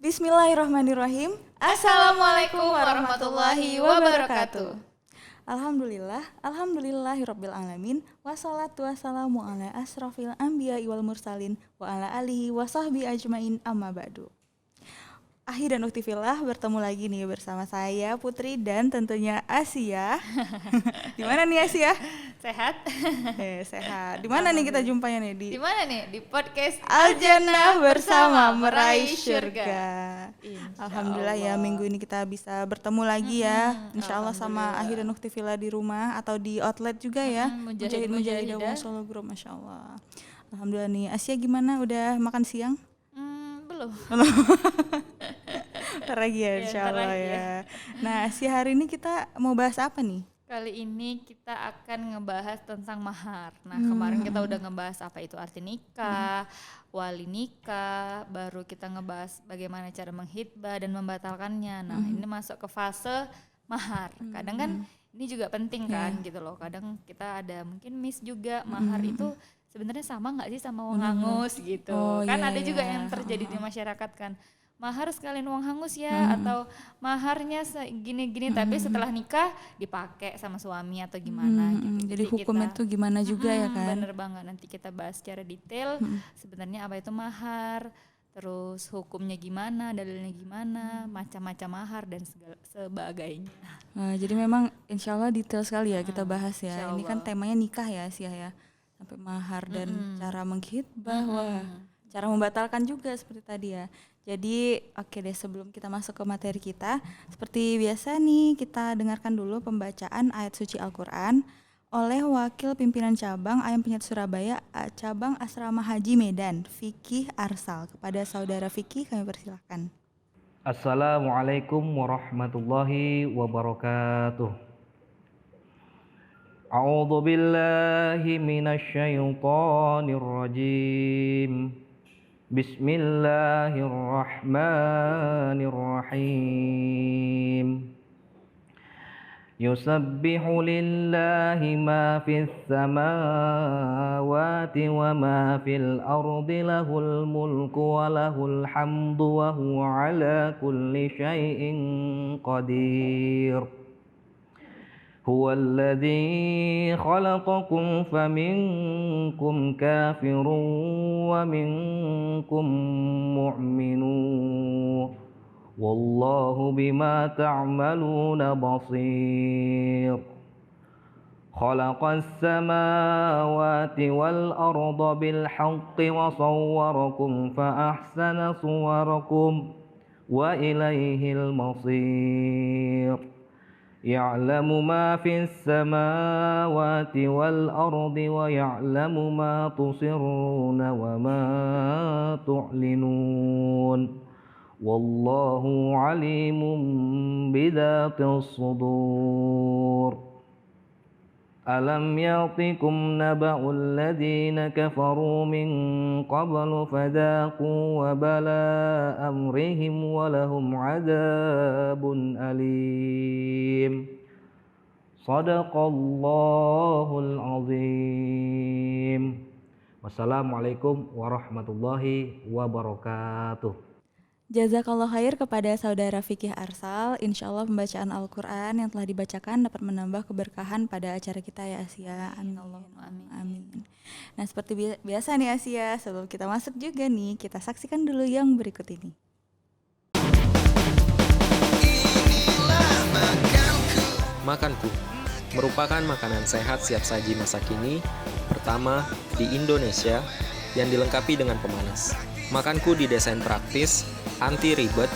Bismillahirrahmanirrahim. Assalamualaikum warahmatullahi wabarakatuh. Alhamdulillahirabbil alamin. Wassalatu wassalamu ala asrofil anbiya'i wal mursalin wa ala alihi wa sahbihi ajmain amma ba'du. Ahi dan Uktifillah bertemu lagi nih bersama saya Putri dan tentunya Asia. Di mana nih Asia? Sehat? Sehat. Di mana nih kita jumpanya nih? Di mana nih? Di podcast Al-Jannah bersama meraih syurga. Alhamdulillah ya, minggu ini kita bisa bertemu lagi ya. Insyaallah sama Ahi dan Uktifillah di rumah atau di outlet juga ya. Mujahid-mujahidah Solo Group, masyaallah. Alhamdulillah nih. Asia gimana? Udah makan siang? Belum. Ntar lagi ya, insyaallah ya. Nah, hari ini kita mau bahas apa nih? Kali ini kita akan ngebahas tentang mahar. Nah, kemarin kita udah ngebahas apa itu arti nikah, wali nikah, baru kita ngebahas bagaimana cara menghitbah dan membatalkannya. Nah, ini masuk ke fase mahar. Kadang kan ini juga penting kan gitu loh. Kadang kita ada mungkin miss juga mahar itu sebenarnya sama nggak sih sama uang hangus gitu. Ada juga yang terjadi di masyarakat kan. Mahar sekalian uang hangus ya, atau maharnya gini-gini tapi setelah nikah dipakai sama suami atau gimana gitu. Jadi hukumnya itu gimana juga ya kan? Bener banget, nanti kita bahas secara detail sebenarnya apa itu mahar, terus hukumnya gimana, dalilnya gimana, macam-macam mahar dan sebagainya. Nah, jadi memang insyaallah detail sekali ya kita bahas ya. Ini kan temanya nikah ya Sia ya. Sampai mahar dan cara menghitbah, cara membatalkan juga seperti tadi ya. Jadi oke deh, sebelum kita masuk ke materi kita, seperti biasa nih kita dengarkan dulu pembacaan ayat suci Al-Quran oleh Wakil Pimpinan Cabang Ayam Penyet Surabaya, Cabang Asrama Haji Medan, Fikih Arsal. Kepada saudara Fikih kami persilahkan. Assalamualaikum warahmatullahi wabarakatuh. A'udzu billahi minasy syaithanir rajim. Bismillahirrahmanirrahim. Yusabbihu lillahi ma fis samawati wa ma fil ardi, lahul mulku wa lahul hamdu wa huwa ala kulli syai'in qadir. هو الذي خلقكم فمنكم كافر ومنكم مؤمن والله بما تعملون بصير. خلق السماوات والأرض بالحق وصوركم فأحسن صوركم وإليه المصير. يعلم ما في السماوات والأرض ويعلم ما تصرون وما تعلنون والله عليم بذات الصدور. ألم يأتكم نبأ الذين كفروا من قبل فذاقوا وبلاء أمرهم ولهم عذاب أليم. صدق الله العظيم. Wassalamualaikum warahmatullahi wabarakatuh. Jazakallah khair kepada saudara Fikih Arsal. Insyaallah pembacaan Al-Quran yang telah dibacakan dapat menambah keberkahan pada acara kita ya Asia. Amin Allahumma amin. Nah, seperti biasa nih Asia, sebelum kita masuk juga nih, kita saksikan dulu yang berikut ini. Makanku merupakan makanan sehat siap saji masa kini pertama di Indonesia yang dilengkapi dengan pemanas. Makanku didesain praktis, anti ribet,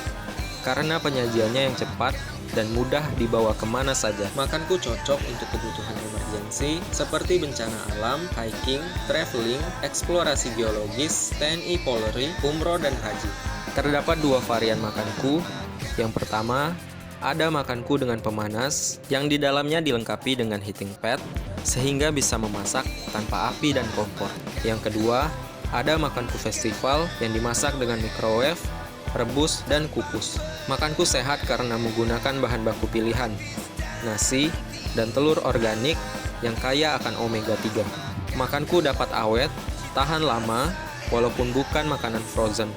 karena penyajiannya yang cepat dan mudah dibawa kemana saja. Makanku cocok untuk kebutuhan emergensi seperti bencana alam, hiking, traveling, eksplorasi geologis, TNI Polri, umroh dan haji. Terdapat dua varian makanku. Yang pertama, ada makanku dengan pemanas yang di dalamnya dilengkapi dengan heating pad sehingga bisa memasak tanpa api dan kompor. Yang kedua, ada makanku festival yang dimasak dengan microwave, rebus, dan kukus. Makanku sehat karena menggunakan bahan baku pilihan, nasi, dan telur organik yang kaya akan omega 3. Makanku dapat awet, tahan lama, walaupun bukan makanan frozen.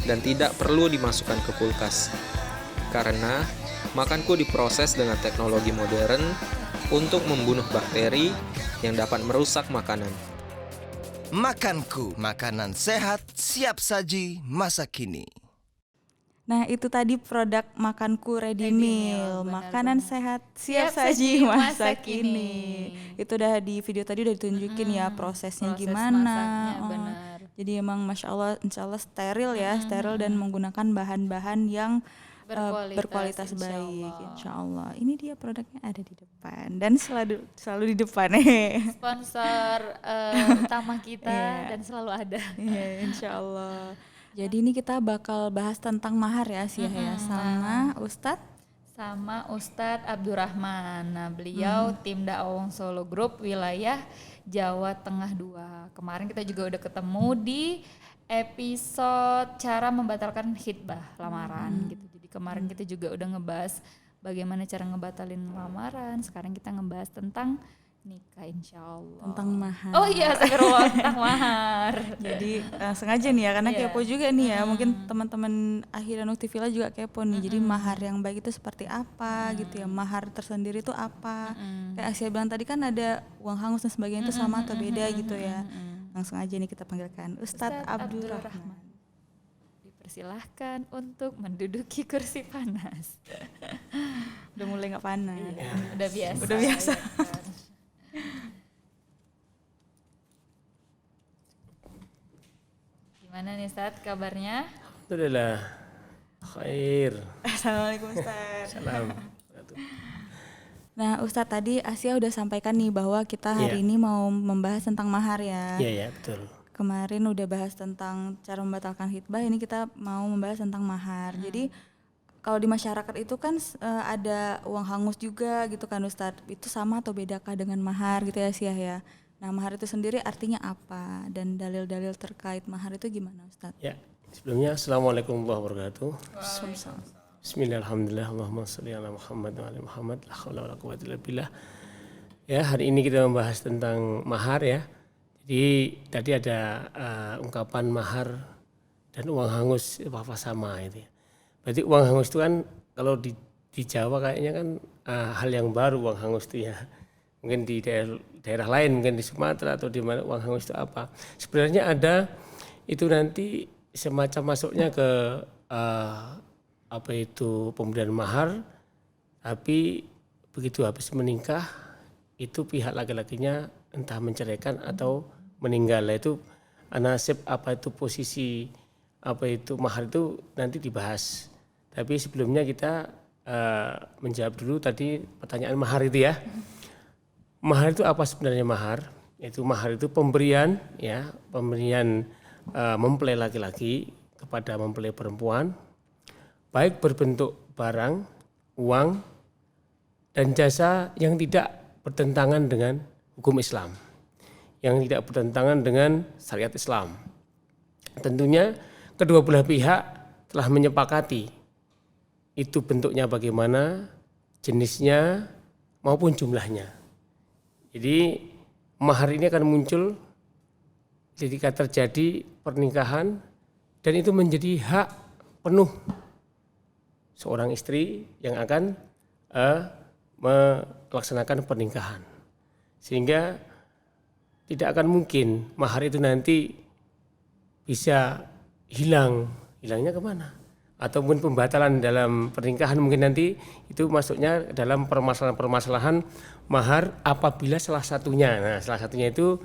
dan tidak perlu dimasukkan ke kulkas. Karena makanku diproses dengan teknologi modern untuk membunuh bakteri yang dapat merusak makanan. Makanku, makanan sehat, siap saji, masa kini. Nah itu tadi produk Makanku Ready Meal, makanan sehat siap Siap saji saji masa masa kini. kini. Itu udah di video tadi udah ditunjukin ya prosesnya Proses gimana. masaknya, Oh. benar. Jadi emang masya Allah, insya Allah steril ya, steril dan menggunakan bahan-bahan yang berkualitas insya baik, Allah. insya Allah. Ini dia produknya ada di depan dan selalu di depan. Sponsor utama kita dan selalu ada. Iya, insya Allah. Jadi ini kita bakal bahas tentang mahar ya sih ya sama Ustadz Abdurrahman. Nah, beliau tim dakwah Solo Group wilayah Jawa Tengah 2. Kemarin kita juga udah ketemu di episode cara membatalkan khitbah lamaran gitu. Jadi kemarin kita juga udah ngebahas bagaimana cara ngebatalin lamaran. Sekarang kita ngebahas tentang nikah insyaallah. tentang mahar. Oh iya, astagfirullah, tentang mahar. Jadi sengaja nih ya karena Iya. kepo juga nih ya. Mungkin teman-teman Akhirnya Nuktivila juga kepo nih. Jadi mahar yang baik itu seperti apa gitu ya. Mahar tersendiri itu apa? Kayak Asia bilang tadi kan ada uang hangus dan sebagainya itu sama atau beda gitu ya. Langsung aja nih kita panggilkan Ustadz Abdurrahman. Dipersilahkan untuk menduduki kursi panas. Udah mulai nggak panas. Udah biasa. Udah biasa. Gimana nih Ustadz kabarnya? Alhamdulillah. Khair. Assalamualaikum Ustadz. Salam. Nah Ustadz tadi Asia udah sampaikan nih bahwa kita hari ini mau membahas tentang mahar ya. Iya ya, betul. Kemarin udah bahas tentang cara membatalkan khitbah, ini kita mau membahas tentang mahar. Jadi kalau di masyarakat itu kan ada uang hangus juga gitu kan Ustadz. Itu sama atau bedakah dengan mahar gitu ya Siah ya? Nah mahar itu sendiri artinya apa? Dan dalil-dalil terkait mahar itu gimana Ustadz? Ya, sebelumnya Assalamualaikum warahmatullahi wabarakatuh. Bismillahirrahmanirrahim. Allahumma sholli ala Muhammad wa ala Muhammad. La haula wala quwwata illa billah. Ya, hari ini kita membahas tentang mahar ya. Jadi tadi ada ungkapan mahar dan uang hangus apa sama itu ya. Berarti uang hangus itu kan kalau di Jawa kayaknya kan hal yang baru uang hangus itu ya. Mungkin di daerah lain, mungkin di Sumatera atau di mana uang hangus itu apa. Sebenarnya ada itu nanti semacam masuknya ke apa itu pemberian mahar, tapi begitu habis menikah itu pihak laki-lakinya entah menceraikan atau meninggal. Itu nasib apa itu posisi apa itu mahar itu nanti dibahas. Tapi sebelumnya kita menjawab dulu tadi pertanyaan mahar itu ya. Mahar itu apa sebenarnya mahar? Itu mahar itu pemberian ya, pemberian mempelai laki-laki kepada mempelai perempuan, baik berbentuk barang, uang, dan jasa yang tidak bertentangan dengan hukum Islam, yang tidak bertentangan dengan syariat Islam. Tentunya kedua belah pihak telah menyepakati itu bentuknya bagaimana, jenisnya maupun jumlahnya. Jadi mahar ini akan muncul ketika terjadi pernikahan dan itu menjadi hak penuh seorang istri yang akan melaksanakan pernikahan. Sehingga tidak akan mungkin mahar itu nanti bisa hilangnya kemana? Ataupun pembatalan dalam pernikahan mungkin nanti itu masuknya dalam permasalahan-permasalahan mahar apabila salah satunya. Nah salah satunya itu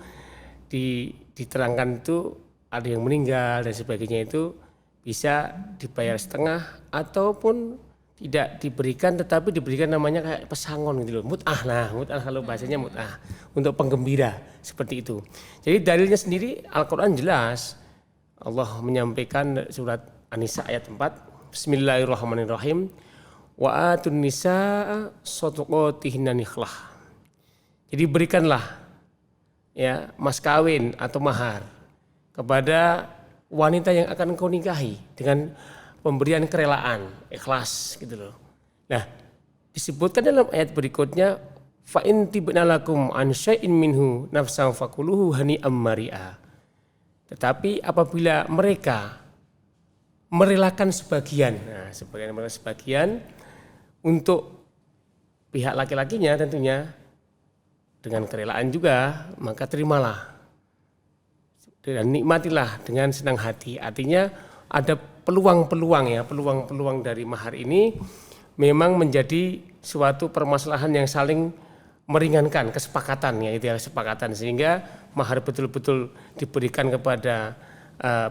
diterangkan itu ada yang meninggal dan sebagainya itu bisa dibayar setengah ataupun tidak diberikan tetapi diberikan namanya kayak pesangon gitu loh, mut'ah. Nah mut'ah kalau bahasanya mut'ah untuk penggembira seperti itu. Jadi dalilnya sendiri Al-Quran jelas. Allah menyampaikan surat An-Nisa ayat 4, Bismillahirrahmanirrahim, wa atun nisaa shadaqatihinna nikhlah. Jadi berikanlah ya mas kawin atau mahar kepada wanita yang akan engkau nikahi dengan pemberian kerelaan, ikhlas gitu loh. Nah, disebutkan dalam ayat berikutnya fa in tibna lakum an syai'in minhu nafsan fakuluhu hani'am mari'a. Tetapi apabila mereka merelakan sebagian. Nah, sebagian untuk pihak laki-lakinya tentunya dengan kerelaan juga, maka terimalah dan nikmatilah dengan senang hati. Artinya ada peluang-peluang ya, peluang-peluang dari mahar ini memang menjadi suatu permasalahan yang saling meringankan, kesepakatan ya, itu ya, kesepakatan, sehingga mahar betul-betul diberikan kepada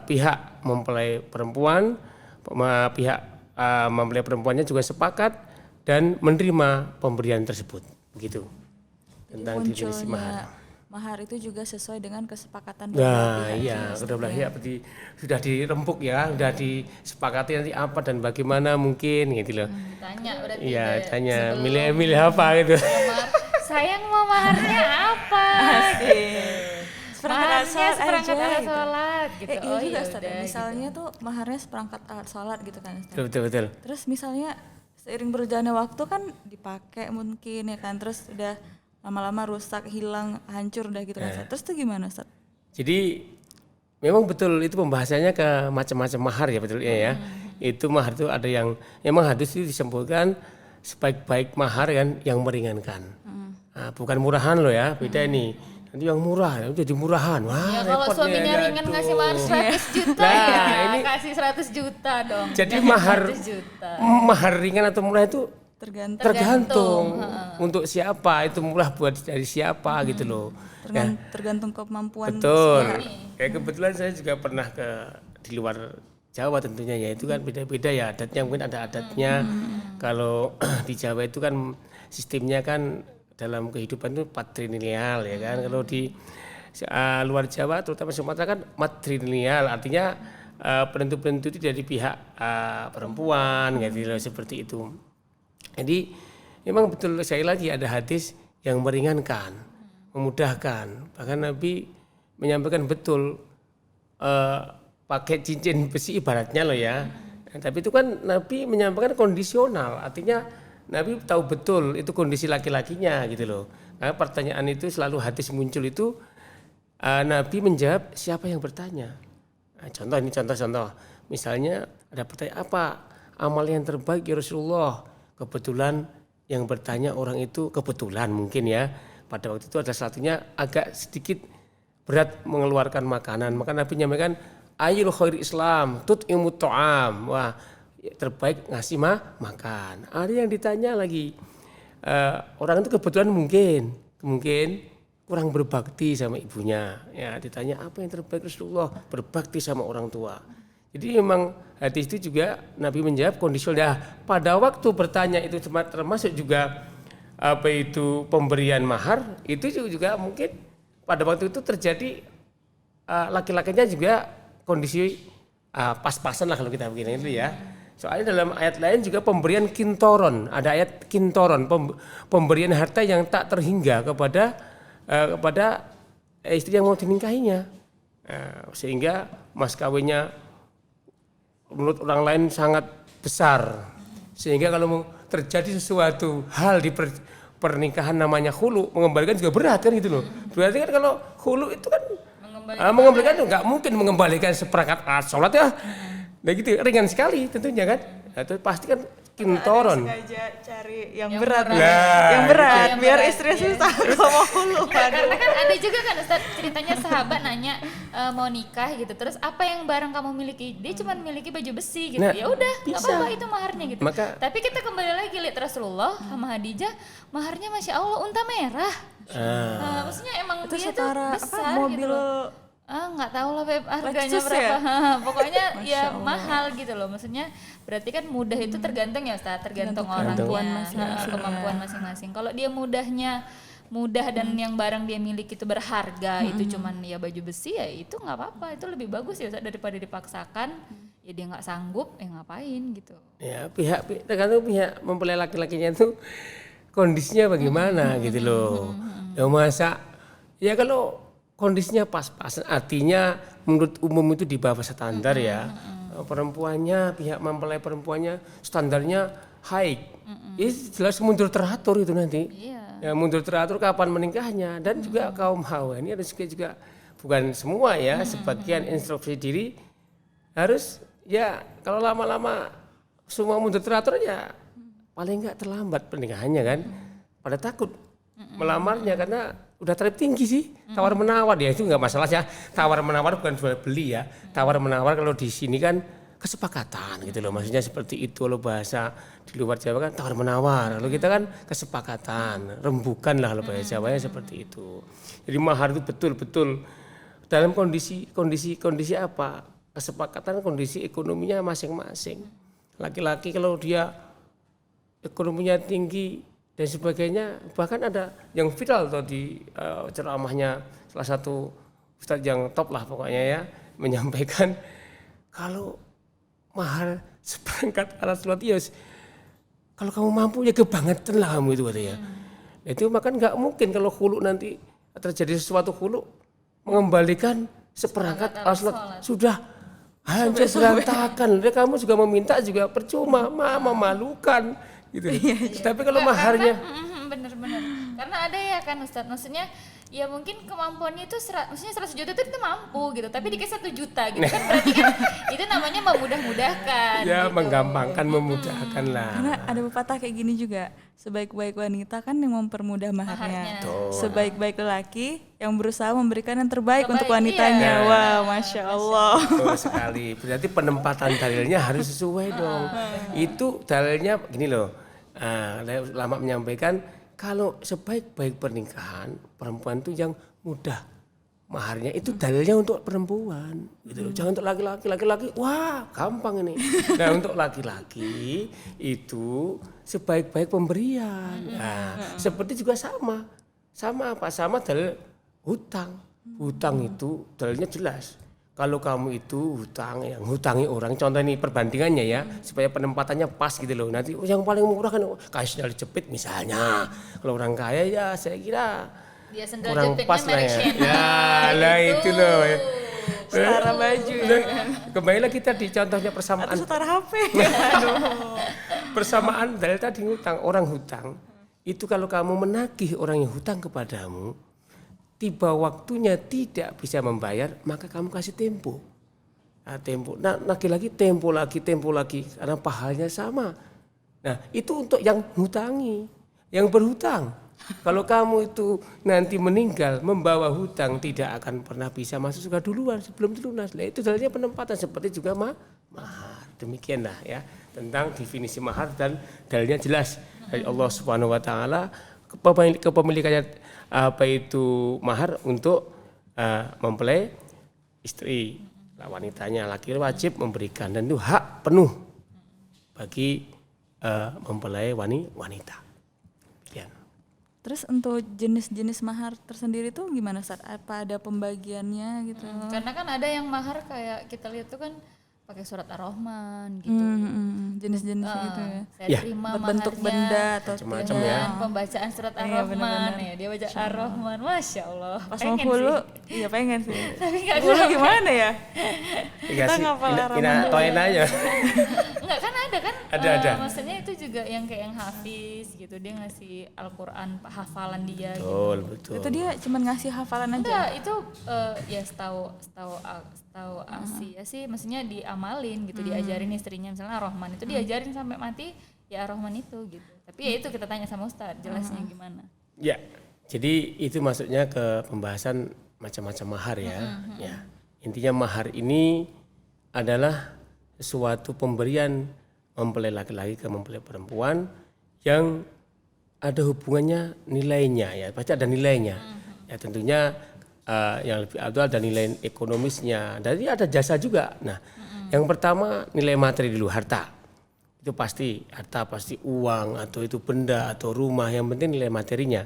pihak mempelai perempuan, pihak mempelai perempuannya juga sepakat dan menerima pemberian tersebut, begitu. Tentang definisi mahar. Mahar itu juga sesuai dengan kesepakatan Nah, iya, sudah dirempuk ya, sudah disepakati nanti apa dan bagaimana mungkin gitu loh. Tanya berarti. Iya, tanya milih apa gitu. Sayang mau maharnya apa? Maharnya seperangkat alat sholat gitu. Iya juga Ustaz, misalnya tuh maharnya seperangkat alat sholat gitu kan Ustaz. Betul. Terus misalnya seiring berjalannya waktu kan dipakai mungkin ya kan, terus udah lama-lama rusak, hilang, hancur udah gitu kan Ustaz. Terus tuh gimana Ustaz? Jadi memang betul itu pembahasannya ke macam-macam mahar ya, betul ya. Itu mahar itu ada yang memang hadis itu disebutkan sebaik-baik mahar kan yang meringankan. Nah, bukan murahan loh ya, beda ini. Nanti yang murah jadi murahan. Wah, Ya kalau suaminya ringan ngasih mahar 100 juta ya kasih 100 juta dong. Jadi 100 juta. mahar ringan atau murah itu Tergantung untuk siapa, itu murah buat dari siapa gitu loh. tergantung kemampuan. Betul. Kayak kebetulan saya juga pernah di luar Jawa tentunya ya, itu kan beda-beda ya adatnya, mungkin ada adatnya. Kalau di Jawa itu kan sistemnya kan dalam kehidupan itu patrilineal ya kan. Kalau di luar Jawa terutama Sumatera kan matrilineal, artinya penentu-penentu itu dari pihak perempuan gitu loh, seperti itu. Jadi memang betul, sekali lagi ada hadis yang meringankan, memudahkan. Bahkan Nabi menyampaikan betul pakai cincin besi ibaratnya loh ya. Tapi itu kan Nabi menyampaikan kondisional, artinya Nabi tahu betul itu kondisi laki-lakinya gitu loh. Karena pertanyaan itu selalu hadis muncul itu Nabi menjawab siapa yang bertanya. Nah, contoh. Misalnya ada pertanyaan, apa amal yang terbaik ya Rasulullah? Kebetulan yang bertanya orang itu kebetulan mungkin ya pada waktu itu ada satunya agak sedikit berat mengeluarkan makanan, maka Nabi menyampaikan ayul khairi Islam tut'imut ta'am. Wah, terbaik ngasih makan. Ada yang ditanya lagi orang itu kebetulan mungkin kurang berbakti sama ibunya. Ya, ditanya apa yang terbaik Rasulullah? Berbakti sama orang tua. Jadi memang hadis itu juga Nabi menjawab kondisional. Pada waktu bertanya itu termasuk juga apa itu pemberian mahar, itu juga mungkin pada waktu itu terjadi laki-lakinya juga kondisi pas-pasan lah kalau kita begini itu ya. Soalnya dalam ayat lain juga pemberian kintoron, ada ayat kintoron, pemberian harta yang tak terhingga kepada istri yang mau dinikahinya, sehingga mas kawinnya menurut orang lain sangat besar, sehingga kalau terjadi sesuatu hal di pernikahan namanya khulu, mengembalikan juga berat kan gitu loh. Berarti kan kalau khulu itu kan mengembalikan nggak mungkin mengembalikan seperangkat alat sholat ya. Nah gitu, ringan sekali tentunya kan. Nah, itu pasti kan kintoron. Sengaja cari yang berat. Yang berat biar istri susah kalau mau khulu. Karena kan ada juga kan Ustaz ceritanya sahabat nanya mau nikah gitu. Terus apa yang barang kamu miliki? Dia cuma miliki baju besi gitu. Nah, ya udah, enggak apa-apa itu maharnya gitu. Tapi kita kembali lagi lihat Rasulullah sama Khadijah, maharnya Masya Allah unta merah. Nah, maksudnya emang itu dia tuh besar mobil gitu loh. Nggak tahu lah Beb, harganya berapa ya? Pokoknya ya mahal gitu loh. Maksudnya berarti kan mudah itu tergantung ya Ustaz, tergantung orangnya, kemampuan masing-masing. Kalau dia mudah dan yang barang dia miliki itu berharga, itu cuman ya baju besi, ya itu nggak apa-apa, itu lebih bagus ya Ustaz daripada dipaksakan. Ya dia nggak sanggup, ngapain gitu. Ya tergantung pihak mempelai laki-lakinya itu kondisinya bagaimana gitu loh. Ya masa ya kalau kondisinya pas-pasan, artinya menurut umum itu di bawah standar ya. Perempuannya, pihak mempelai perempuannya standarnya high. Ini jelas mundur teratur itu nanti. Ya, mundur teratur kapan menikahnya, dan juga kaum hawa ini harus juga bukan semua ya, sebagian introspeksi diri harus ya kalau lama-lama semua mundur teratur ya paling nggak terlambat pernikahannya kan. Pada takut melamarnya karena udah tarif tinggi sih, tawar menawar ya itu nggak masalah ya. Tawar menawar bukan jual beli ya. Tawar menawar kalau di sini kan kesepakatan gitu loh, maksudnya seperti itu loh bahasa di luar Jawa kan tawar menawar. Kalau kita kan kesepakatan, rembukan lah kalau bahasa Jawanya seperti itu. Jadi mahar itu betul-betul dalam kondisi apa? Kesepakatan kondisi ekonominya masing-masing. Laki-laki kalau dia ekonominya tinggi dan sebagainya, bahkan ada yang viral tuh di ceramahnya salah satu ustadz yang top lah pokoknya ya, menyampaikan kalau mahar seperangkat alat sholat yos, kalau kamu mampu ya kebangetan lah kamu itu katanya. Itu maka nggak mungkin kalau khulu nanti terjadi sesuatu khulu mengembalikan seperangkat alat sholat sudah hancur berantakan. Dan kamu juga meminta juga percuma, memalukan gitu. Tapi kalau maharnya bener-bener karena ada ya kan Ustadz, maksudnya ya mungkin kemampuannya itu maksudnya 100 juta itu kita mampu gitu, tapi dikasih 1 juta gitu kan berarti kan itu namanya memudah-mudahkan ya gitu. menggampangkan, memudahkan lah. Karena ada pepatah kayak gini juga, sebaik-baik wanita kan yang mempermudah maharnya. Sebaik-baik lelaki yang berusaha memberikan yang terbaik untuk wanitanya. Wah, Masya Allah. Betul sekali. Berarti penempatan dalilnya harus sesuai dong. Itu dalilnya gini loh. Ulama menyampaikan kalau sebaik-baik pernikahan perempuan itu yang mudah maharnya itu dalilnya untuk perempuan gitu. Jangan untuk laki-laki wah gampang ini. Nah untuk laki-laki itu sebaik-baik pemberian. Nah, seperti juga sama apa? Sama dalil hutang. Hutang itu dalilnya jelas. Kalau kamu itu hutang, yang hutangi orang, contoh ini perbandingannya ya, supaya penempatannya pas gitu loh. Nanti yang paling murah kan kaisnya dijepit misalnya. Kalau orang kaya ya saya kira dia sendal kurang jepitnya pas lah ya. merek Ya lah itu loh. Setara baju. Kembali lagi tadi contohnya persamaan. Atau setara HP. Persamaan dari tadi hutang, orang hutang. Itu kalau kamu menagih orang yang hutang kepadamu, tiba waktunya tidak bisa membayar, maka kamu kasih tempo. Nah, lagi-lagi tempo lagi, karena pahalanya sama. Nah, itu untuk yang hutangi, yang berhutang. Kalau kamu itu nanti meninggal membawa hutang, tidak akan pernah bisa masuk surga duluan sebelum lunas. Nah, itu dalilnya penempatan seperti juga mahar. Demikianlah ya tentang definisi mahar dan dalilnya jelas dari Allah Subhanahu wa taala, kepemilikannya apa itu mahar untuk mempelai istri, wanitanya laki wajib memberikan dan itu hak penuh bagi mempelai wanita. Ya. Terus untuk jenis-jenis mahar tersendiri tuh gimana Ustaz? Apa ada pembagiannya gitu? Karena kan ada yang mahar kayak kita lihat tuh kan pakai surat Ar-Rahman gitu. Jenis-jenis gitu ya. Saya terima Berbentuk maharnya benda atau macam-macam tidak. ya. Pembacaan surat Ar-Rahman ya, dia baca Ar-Rahman, Masya Allah. Pas mau hulu, iya pengen sih. Tapi nggak Hulu gimana ya? Kita ngapal toin aja. Enggak kan ada kan? Ada. Maksudnya itu juga yang kayak yang hafiz gitu, dia ngasih Al-Quran hafalan dia Betul. Itu dia cuma ngasih hafalan aja. Enggak, itu ya setahu Asia sih, maksudnya diamalin gitu, diajarin istrinya misalnya Ar-Rahman itu diajarin sampai mati ya Ar-Rahman itu gitu. Tapi ya itu kita tanya sama Ustadz jelasnya gimana. Ya, jadi itu maksudnya ke pembahasan macam-macam mahar ya. Ya. Intinya mahar ini adalah suatu pemberian mempelai laki-laki ke mempelai perempuan yang ada hubungannya nilainya ya, pasti ada nilainya. Ya tentunya yang lebih ada nilai ekonomisnya, dan ini ada jasa juga. Nah, yang pertama nilai materi dulu, harta. Itu pasti harta, pasti uang atau itu benda atau rumah, yang penting nilai materinya.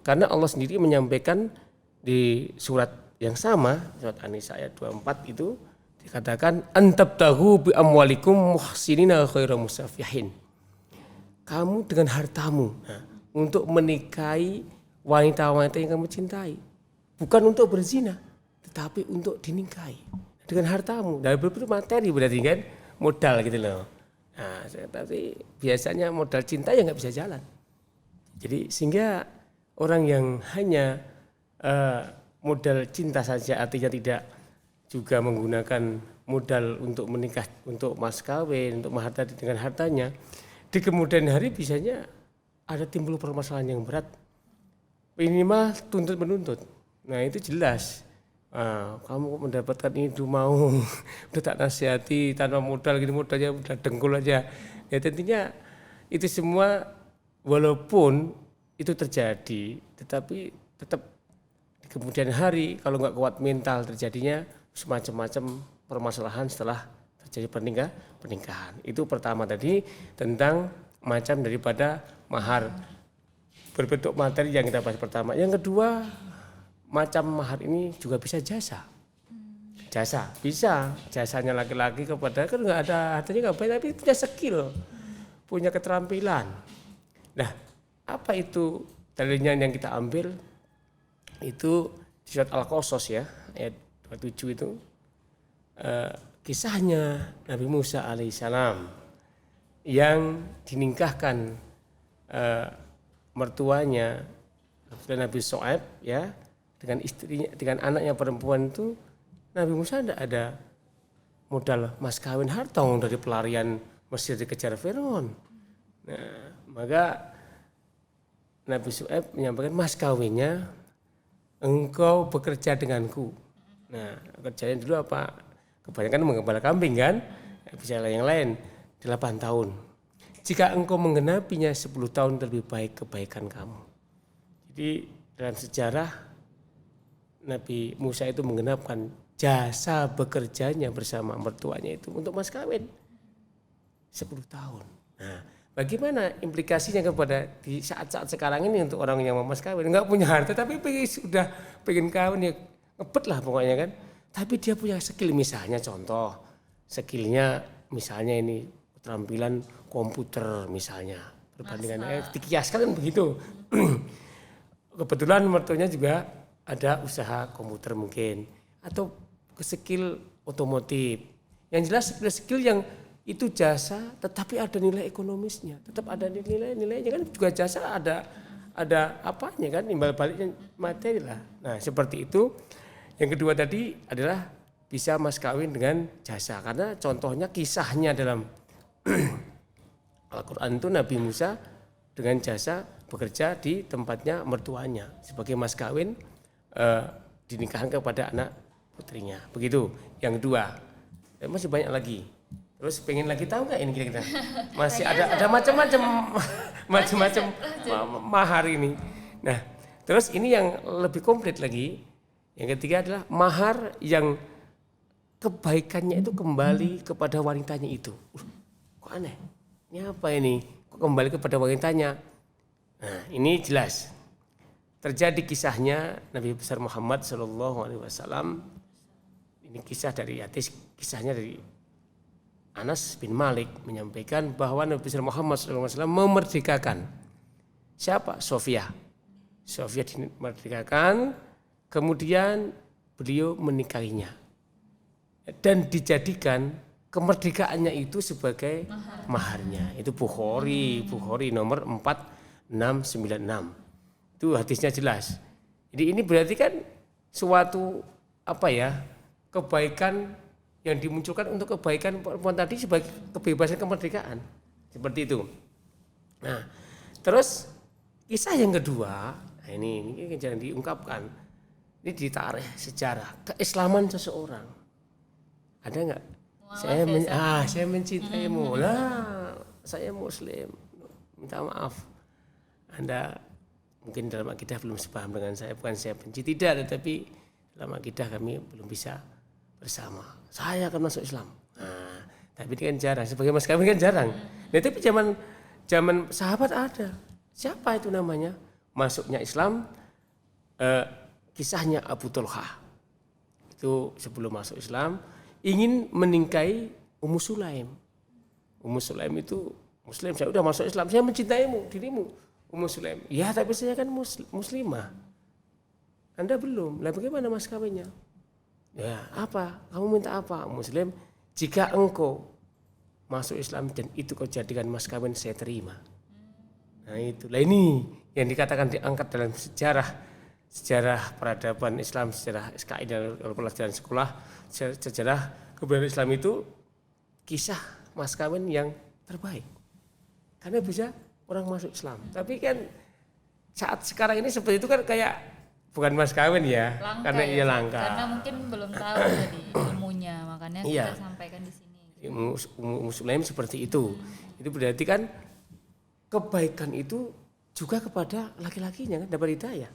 Karena Allah sendiri menyampaikan di surat yang sama, surat An-Nisa ayat 24 itu dikatakan antabtahu bi amwalikum muhsinina khairu musafihin. Kamu dengan hartamu untuk menikahi wanita-wanita yang kamu cintai. Bukan untuk berzina, tetapi untuk dinikahi dengan hartamu. Dari berbentuk materi berarti kan, modal gitu loh. Nah, tapi biasanya modal cinta ya nggak bisa jalan. Jadi sehingga orang yang hanya modal cinta saja, artinya tidak juga menggunakan modal untuk menikah, untuk mas kawin, untuk mahar tadi dengan hartanya, di kemudian hari bisanya ada timbul permasalahan yang berat, minimal tuntut menuntut. Nah itu jelas, kamu mendapatkan itu mau udah tak nasihati tanpa modal gitu, modalnya udah dengkul aja. Ya tentunya itu semua walaupun itu terjadi, tetapi tetap di kemudian hari kalau nggak kuat mental terjadinya semacam-macam permasalahan setelah terjadi pernikahan. Itu pertama tadi tentang macam daripada mahar berbentuk materi yang kita bahas pertama. Yang kedua, macam mahar ini juga bisa jasa. Jasa bisa, jasanya laki-laki kepada kan nggak ada artinya nggak baik tapi punya skill, punya keterampilan. Nah, apa itu dalilnya yang kita ambil? Itu di surat Al-Qasas ya, ayat 27 itu kisahnya Nabi Musa alaihissalam yang dinikahkan mertuanya Nabi Shu'aib ya dengan istrinya, dengan anaknya perempuan itu. Nabi Musa tidak ada modal mas kawin hartong dari pelarian Mesir dikejar Firaun. Nah, maka Nabi Shu'aib menyampaikan mas kawinnya engkau bekerja denganku. Nah, kerjanya dulu apa? Kebanyakan menggembala kambing kan? Bisa yang lain 8 tahun. Jika engkau menggenapinya 10 tahun lebih baik kebaikan kamu. Jadi dalam sejarah Nabi Musa itu menggenapkan jasa bekerjanya bersama mertuanya itu untuk mas kawin 10 tahun. Nah, bagaimana implikasinya kepada di saat-saat sekarang ini untuk orang yang mau mas kawin, nggak punya harta tapi sudah pengen kawin ya ngebet lah pokoknya kan. Tapi dia punya skill, misalnya contoh skillnya misalnya ini keterampilan komputer misalnya perbandingan dikiaskan kan begitu. Kebetulan mertuanya juga ada usaha komputer mungkin atau skill otomotif. Yang jelas skill yang itu jasa tetapi ada nilai ekonomisnya, tetap ada nilainya kan, juga jasa ada apanya kan, imbal baliknya materi lah. Nah seperti itu. Yang kedua tadi adalah bisa mas kawin dengan jasa, karena contohnya kisahnya dalam Al-Quran itu Nabi Musa dengan jasa bekerja di tempatnya mertuanya sebagai mas kawin, dinikahkan kepada anak putrinya. Begitu. Yang kedua, masih banyak lagi. Terus pengen lagi tahu nggak ini kira-kira? Masih ada macam-macam mahar ini. Nah, terus ini yang lebih komplit lagi. Yang ketiga adalah mahar yang kebaikannya itu kembali kepada wanitanya itu. Kok aneh? Ini apa ini? Kok kembali kepada wanitanya? Nah, ini jelas. Terjadi kisahnya Nabi besar Muhammad SAW. Ini kisah dari hadis, kisahnya dari Anas bin Malik menyampaikan bahwa Nabi besar Muhammad SAW memerdekakan siapa? Sofia. Sofia dimerdekakan. Kemudian beliau menikahinya dan dijadikan kemerdekaannya itu sebagai maharnya. Itu Bukhari nomor 4696. Itu hadisnya jelas. Jadi ini berarti kan suatu kebaikan yang dimunculkan untuk kebaikan perempuan tadi sebagai kebebasan kemerdekaan. Seperti itu. Nah, terus kisah yang kedua, ini jangan diungkapkan. Ini di tarikh sejarah keislaman seseorang. Ada nggak? Saya mencintaimu. Lah, saya Muslim. Minta maaf. Anda mungkin dalam akidah belum sepaham dengan saya. Bukan saya benci, tidak. Tetapi dalam akidah kami belum bisa bersama. Saya akan masuk Islam. Nah, tapi ini kan jarang. Sebagai mas kawin kan jarang. Nah, tapi zaman sahabat ada. Siapa itu namanya? Masuknya Islam. Kisahnya Abu Talha itu sebelum masuk Islam ingin meningkahi Ummu Sulaim. Ummu Sulaim itu Muslim, saya udah masuk Islam, saya mencintaimu, dirimu Ummu Sulaim. Ya tapi saya kan muslimah, Anda belum. Lah bagaimana mas kawinnya? Ya apa? Kamu minta apa? Muslim, jika engkau masuk Islam dan itu kau jadikan mas kawin, saya terima. Nah itulah ini yang dikatakan diangkat dalam sejarah peradaban Islam, sejarah SKI dan pelajaran sekolah, sejarah kebudayaan Islam itu kisah mas kawin yang terbaik. Karena bisa orang masuk Islam. Tapi kan saat sekarang ini seperti itu kan kayak bukan mas kawin ya, Langka karena ya, iya langka. Karena mungkin belum tahu tadi ilmunya, makanya kita sampaikan di sini. Muslim seperti itu. Itu berarti kan kebaikan itu juga kepada laki-lakinya kan dapat hidayah.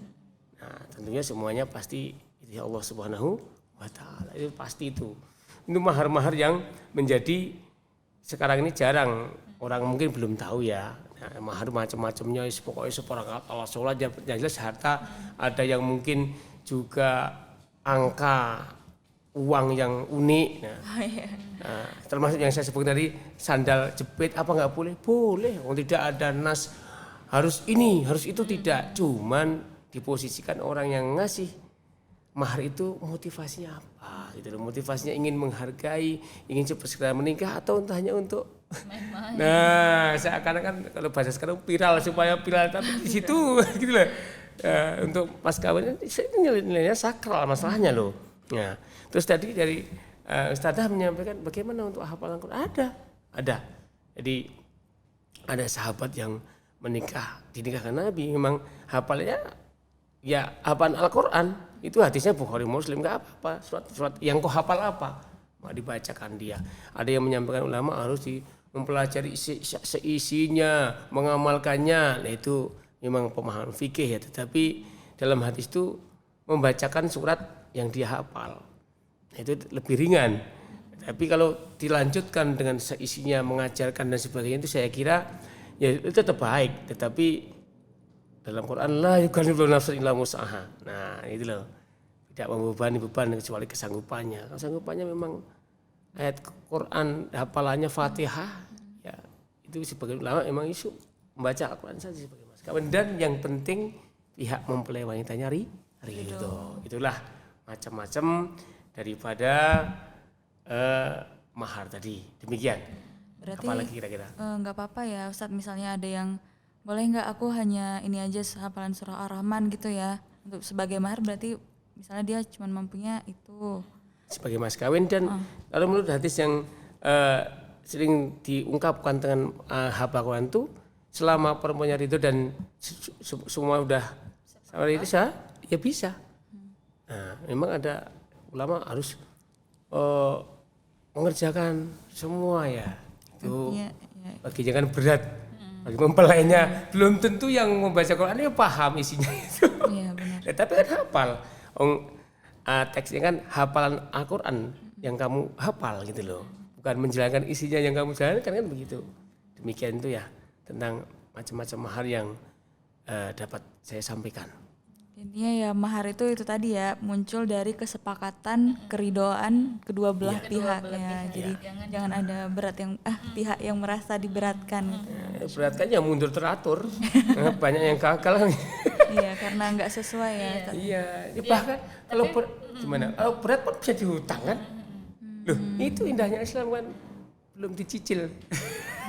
Nah, tentunya semuanya pasti itu Allah Subhanahu wa taala. Itu pasti itu. Itu mahar-mahar yang menjadi sekarang ini jarang orang mungkin belum tahu ya. Nah, mahar macam-macamnya pokoknya seperangkat alat sholat yang jelas harta, ada yang mungkin juga angka uang yang unik. Nah, termasuk yang saya sebut tadi sandal jepit apa nggak boleh? Boleh. Oh, tidak ada nas harus ini, harus itu tidak. Cuman diposisikan orang yang ngasih mahar itu motivasinya apa? Gitu loh. Motivasinya ingin menghargai, ingin cepat segera menikah atau entahnya untuk Main-main. Nah, seakan-akan kalau bahasa sekarang viral supaya viral tapi di situ gitu loh. Untuk pas kawin nilainya sakral masalahnya loh. Nah, terus tadi dari Ustadzah menyampaikan bagaimana untuk hafalan Quran ada. Jadi ada sahabat yang dinikahkan Nabi memang hafalnya ya hafalan Al-Quran itu hadisnya Bukhari Muslim nggak apa-apa surat yang kau hafal apa mau dibacakan dia. Ada yang menyampaikan ulama harus mempelajari seisinya, mengamalkannya. Nah itu memang pemahaman fikih ya. Tetapi dalam hadis itu membacakan surat yang dia hafal. Nah, itu lebih ringan. Tapi kalau dilanjutkan dengan seisinya, mengajarkan dan sebagainya itu saya kira ya itu tetap baik. Tetapi dalam Quran la yukallifu nafsan illa wus'aha. Nah itu loh. Tidak membebani beban kecuali kesanggupannya. Kesanggupannya memang ayat Quran hafalannya Fatihah ya itu sebagai ulama memang isu membaca Al-Quran saja sebagai mas kawin dan yang penting pihak mempelai wanitanya ridho. Itulah macam-macam daripada mahar tadi. Demikian. Berarti apalagi kira-kira? Nggak apa-apa ya Ustadz, misalnya ada yang boleh nggak aku hanya ini aja hafalan surah Ar-Rahman gitu ya untuk sebagai mahar, berarti misalnya dia cuma mampunya itu Sebagai mas kawin. Dan kalau menurut hadis yang sering diungkapkan dengan hafal Quran itu selama perempuannya ridho dan semua udah sama itu ya bisa. Nah, memang ada ulama harus mengerjakan semua ya. Itu bagi jangan berat. Bagi mempelainya belum tentu yang membaca Quran ya paham isinya itu. Iya benar. Tapi kan hafal. Teksnya kan hafalan Al-Quran yang kamu hafal gitu loh. Bukan menjalankan isinya yang kamu jalankan kan begitu. Demikian itu ya tentang macam-macam mahar yang dapat saya sampaikan. Intinya ya mahar itu tadi ya muncul dari kesepakatan keridhaan kedua belah pihak ya. Jadi jangan ada berat yang pihak yang merasa diberatkan gitu. Beratkan ya mundur teratur. Banyak yang gagal. Iya karena nggak sesuai ya. Iya, bahkan kalau gimana? Kalau berat pun bisa dihutang kan? Loh, itu indahnya Islam kan belum dicicil.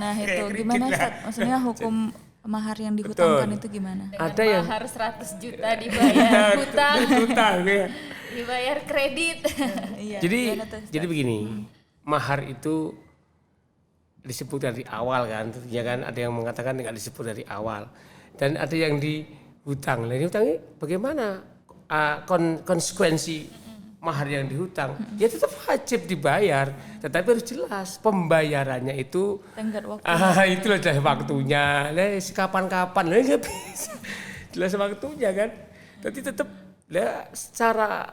Nah itu gimana Ustaz? Maksudnya hukum mahar yang dihutangkan itu gimana? Dengan Ada yang mahar 100 juta dibayar hutang, ya. dibayar kredit. Iya. Jadi begini, mahar itu disebut dari awal kan, tentunya kan ada yang mengatakan nggak disebut dari awal dan ada yang dihutang. Nah, dihutangnya bagaimana konsekuensi mahar yang dihutang? Ya tetap wajib dibayar, tetapi harus jelas pembayarannya itu. Tenggat waktu. Itulah jelas waktunya. Lah kapan-kapan lah nggak bisa. Jelas waktunya kan. Tapi tetap lah secara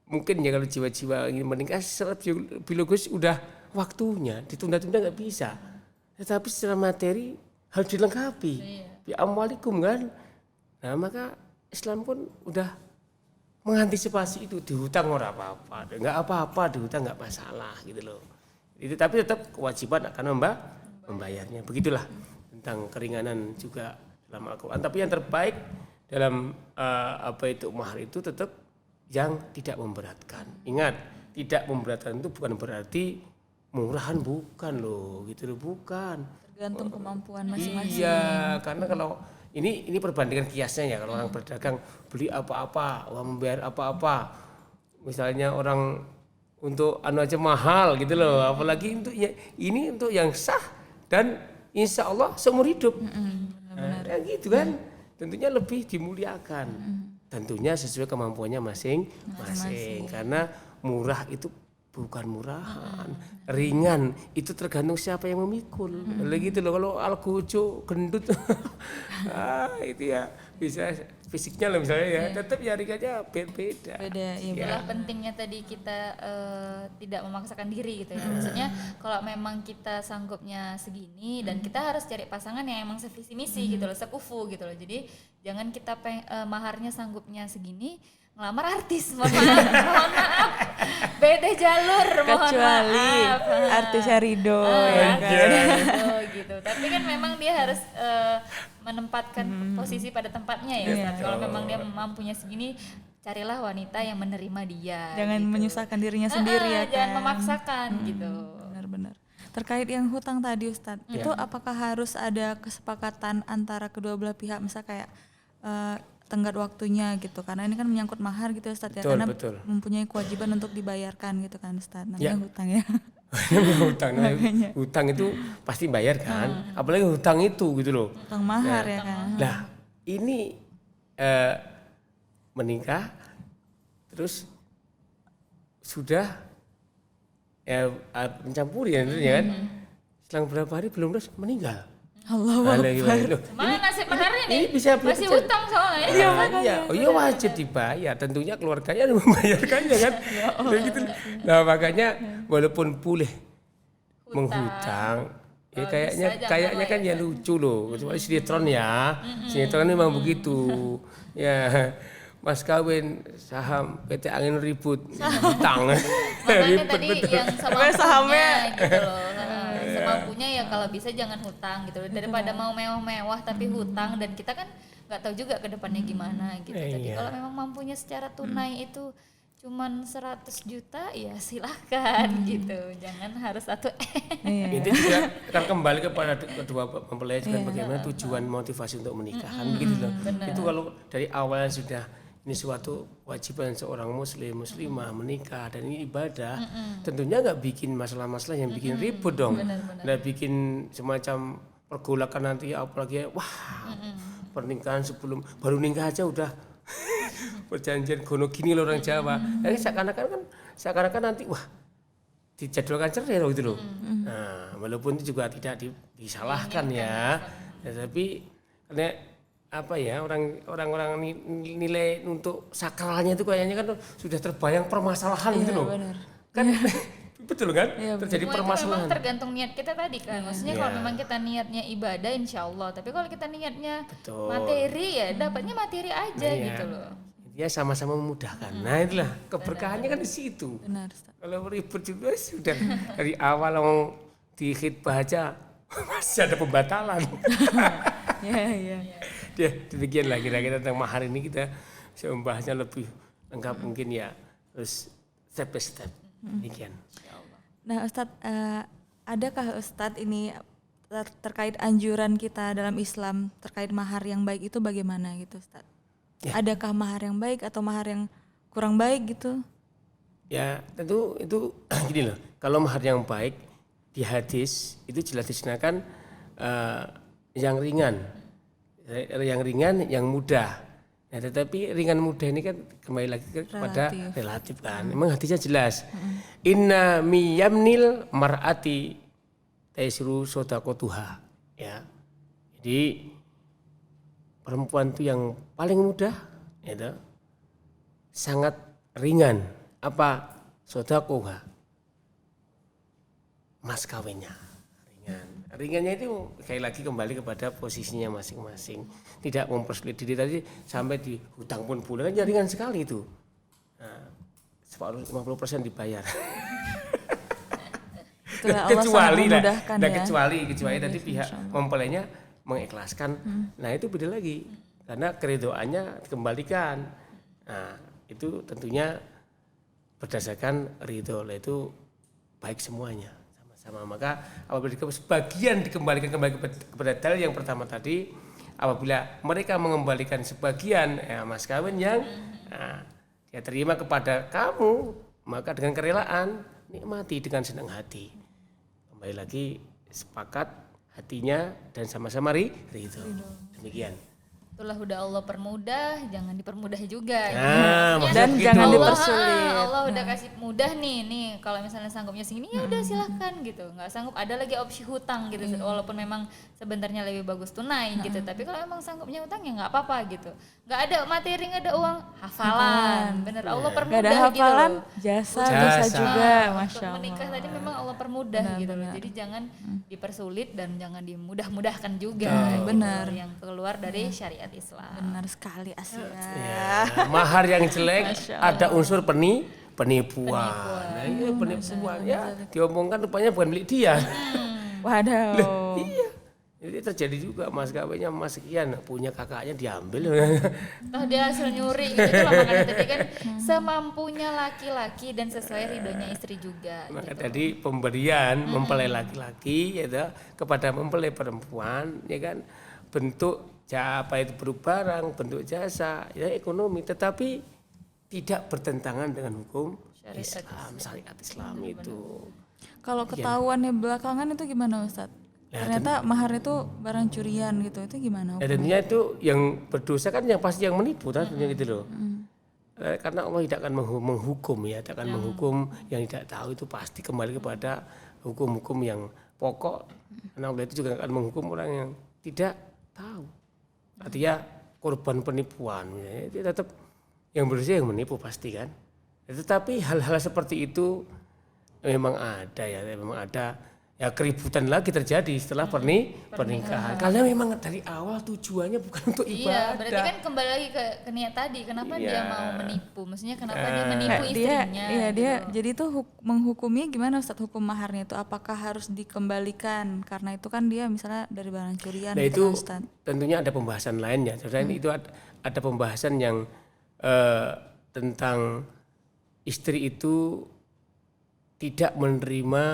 mungkin ya kalau jiwa-jiwa ingin menikah secara biologis udah waktunya, ditunda-tunda nggak bisa. Tetapi secara materi harus dilengkapi. Ya amwalikum kan. Nah maka Islam pun udah mengantisipasi itu, dihutang ora apa-apa, nggak apa-apa dihutang nggak masalah gitu loh. Itu tapi tetap kewajiban akan membayarnya. Begitulah tentang keringanan juga dalam Al-Quran. Tapi yang terbaik dalam mahar itu tetap yang tidak memberatkan. Ingat, tidak memberatkan itu bukan berarti murahan, bukan loh, gitu loh, bukan. Tergantung kemampuan masing-masing. Iya, karena kalau ini perbandingan kiasnya ya, kalau orang berdagang beli apa-apa, uang membayar apa-apa. Misalnya orang untuk anu aja mahal gitu loh. Apalagi untuk ini untuk yang sah dan insya Allah seumur hidup. Ya gitu kan. Tentunya lebih dimuliakan. Tentunya sesuai kemampuannya masing-masing. Karena murah itu bukan murahan, ringan itu tergantung siapa yang memikul. Gitu loh, kalau algojo gendut, itu ya bisa fisiknya lah misalnya ya, tetap ya ringannya beda. Beda, ya. Itulah pentingnya tadi kita tidak memaksakan diri gitu ya. Maksudnya kalau memang kita sanggupnya segini dan kita harus cari pasangan yang emang sevisi misi gitu loh, sekufu gitu loh. Jadi jangan kita maharnya sanggupnya segini ngelamar artis, mohon maaf, beda jalur, kecuali artis Rido ya kan? gitu. Tapi kan memang dia harus menempatkan posisi pada tempatnya ya. Kalau memang dia mampunya segini, carilah wanita yang menerima dia. Jangan gitu. menyusahkan dirinya sendiri ya kan. Jangan memaksakan gitu. Benar-benar. Terkait yang hutang tadi Ustadz, itu apakah harus ada kesepakatan antara kedua belah pihak, misal kayak tenggat waktunya gitu, karena ini kan menyangkut mahar gitu Ustadz ya, karena mempunyai kewajiban untuk dibayarkan gitu kan Ustadz, namanya hutang ya. Hutang itu pasti bayar kan, apalagi hutang itu gitu loh. Hutang mahar ya kan. Nah ini menikah terus sudah mencampuri ya kan, selang berapa hari belum terus meninggal. Allah. Mana nasib maharnya nih? Ini bisa masih hutang soalnya. Iya makanya. Oh iya wajib dibayar. Tentunya keluarganya membayarkannya kan. Gitu. Nah makanya walaupun boleh menghutang, ya kayaknya kan ya lucu loh. Kecuali sinetron ya. Sinetron memang begitu. Ya mas kawin saham PT Angin ribut hutang. Makanya tadi yang sama sahamnya gitu loh. Semampunya ya kalau bisa jangan hutang gitu, daripada mau mewah-mewah tapi hutang, dan kita kan nggak tahu juga ke depannya gimana gitu. Jadi kalau memang mampunya secara tunai itu cuman 100 juta ya silahkan gitu, jangan harus satu Itu juga akan kembali kepada kedua mempelai juga bagaimana tujuan motivasi untuk menikah kan begitu loh. Itu kalau dari awalnya sudah ini suatu kewajiban seorang muslimah menikah dan ini ibadah, tentunya nggak bikin masalah-masalah yang bikin ribut dong, nggak bikin semacam pergolakan nanti, apalagi pernikahan sebelum baru nikah aja udah perjanjian gono gini loh orang Jawa, jadi seakan-akan nanti dijadwalkan cerai loh gitu loh. Nah walaupun itu juga tidak disalahkan ya, tapi karena orang-orang nilai untuk sakralnya itu kayaknya kan sudah terbayang permasalahan gitu loh. Kan betul kan? Terjadi permasalahan. Memang tergantung niat kita tadi kan. Maksudnya kalau memang kita niatnya ibadah insya Allah, tapi kalau kita niatnya materi ya dapatnya materi aja gitu loh. Ya sama-sama memudahkan. Nah itulah keberkahannya kan di situ. Benar. Kalau ribut juga sudah dari awal mau di khitbah aja masih ada pembatalan. Iya. Ya, demikianlah kira-kira tentang mahar ini kita bisa membahasnya lebih lengkap mungkin ya, terus step by step. Demikian. Nah Ustadz, adakah Ustadz ini terkait anjuran kita dalam Islam terkait mahar yang baik itu bagaimana gitu Ustadz? Ya. Adakah mahar yang baik atau mahar yang kurang baik gitu? Ya tentu itu gini loh, kalau mahar yang baik di hadis itu jelas disunahkan yang ringan, yang mudah. Nah, tetapi ringan mudah ini kan kembali lagi kepada relatif kan. Memang hadisnya jelas. Inna miyamnil mar'ati taisru sodakotuha. Ya. Jadi perempuan itu yang paling mudah, itu sangat ringan. Apa sodakoha? Mas kawinnya. Ringannya itu sekali lagi kembali kepada posisinya masing-masing, tidak mempersulit diri tadi sampai di hutang pun bulan kan ringan sekali itu. Nah, 50% dibayar. Kecuali tadi pihak mempelainya mengikhlaskan. Nah itu beda lagi karena keridoannya dikembalikan. Nah itu tentunya berdasarkan ridho, itu baik semuanya. Maka apabila sebagian dikembalikan kembali kepada dalil yang pertama tadi, apabila mereka mengembalikan sebagian mas kawin yang dia terima kepada kamu maka dengan kerelaan nikmati dengan senang hati. Kembali lagi sepakat hatinya dan sama-sama ridho. Demikian. Itulah udah Allah permudah, jangan dipermudah juga. Nah, Maksudnya dan jangan Allah, dipersulit. Allah udah kasih mudah nih kalau misalnya sanggupnya segini ya udah silahkan gitu. Nggak sanggup ada lagi opsi hutang gitu. Walaupun memang sebenarnya lebih bagus tunai gitu. Tapi kalau emang sanggupnya hutang ya nggak apa-apa gitu. Nggak ada materi, nggak ada uang, hafalan. Bener Allah Gak permudah ada gitu hafalan, loh. jasa Jasa. juga, Untuk masya menikah Allah. tadi memang Allah permudah gitu loh. Jadi jangan dipersulit dan jangan dimudah-mudahkan juga. Gitu. Benar. Yang keluar dari syariat Islam. Benar sekali Asia. Ya, mahar yang jelek ada unsur penipuan. Nah, iya penipuan ya diomongkan rupanya bukan milik dia. Waduh. Iya. Jadi terjadi juga mas kawinnya mas sekian punya kakaknya diambil. Toh dia hasil nyuri gitu lah makanya tadi kan semampunya laki-laki dan sesuai ridhonya istri juga. Maka Gitu. tadi pemberian mempelai laki-laki ya kepada mempelai perempuan ya kan bentuk apa itu berupa barang, bentuk jasa, ya ekonomi, tetapi tidak bertentangan dengan hukum syariat Islam itu. Kalau ketahuannya belakangan itu gimana Ustadz? Ternyata mahar itu barang curian gitu, itu gimana? Ya tentunya itu yang berdosa kan yang pasti yang menipu tentunya gitu loh. Karena Allah tidak akan menghukum ya, tidak akan menghukum yang tidak tahu itu pasti kembali kepada hukum-hukum yang pokok. Karena Allah itu juga akan menghukum orang yang tidak tahu. Artinya korban penipuan, ya, itu tetap yang berdosa yang menipu pasti kan. Tetapi hal-hal seperti itu memang ada ya, memang ada. Ya keributan lagi terjadi setelah pernikahan. Karena memang dari awal tujuannya bukan untuk ibadah. Iya, berarti kan kembali lagi ke niat tadi. Kenapa dia mau menipu? Maksudnya kenapa dia menipu istrinya? Iya, gitu. dia jadi tuh menghukumi gimana Ustadz hukum maharnya itu? Apakah harus dikembalikan? Karena itu kan dia misalnya dari barang curian Nah gitu itu kan, Ustadz. tentunya ada pembahasan lainnya. Selain itu ada pembahasan yang tentang istri itu tidak menerima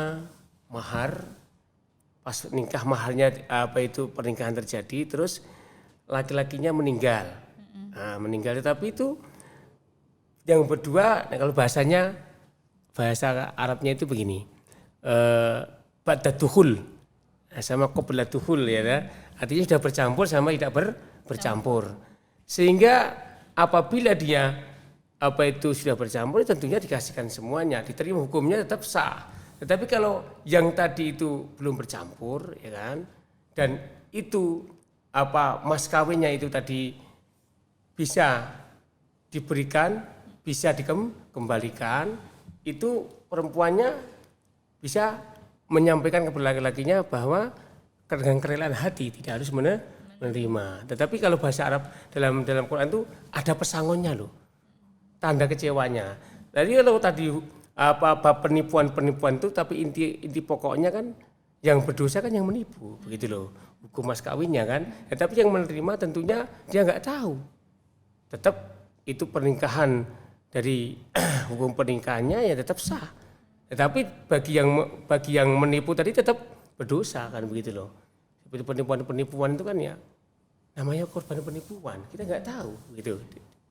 mahar pas nikah, maharnya apa itu pernikahan terjadi terus laki-lakinya meninggal. Nah, meninggal tetapi itu yang berdua, nah kalau bahasa Arabnya itu begini. Ba'datuhul sama qoblatuhul ya. Artinya sudah bercampur sama tidak bercampur. Sehingga apabila dia apa itu sudah bercampur tentunya dikasihkan semuanya, diterima hukumnya tetap sah. Tetapi kalau yang tadi itu belum bercampur, ya kan, dan itu apa mas kawinnya itu tadi bisa diberikan, bisa dikembalikan, itu perempuannya bisa menyampaikan kepada laki-lakinya bahwa dengan kerelaan hati tidak harus menerima. Tetapi kalau bahasa Arab dalam Quran itu ada pesangonnya loh, tanda kecewanya. Jadi kalau tadi apa penipuan itu tapi inti pokoknya kan yang berdosa kan yang menipu begitu loh hukum mas kawinnya kan ya, tapi yang menerima tentunya dia nggak tahu tetap itu pernikahan dari hukum pernikahannya ya tetap sah tetapi bagi yang menipu tadi tetap berdosa kan begitu loh seperti penipuan itu kan ya namanya korban penipuan kita nggak tahu gitu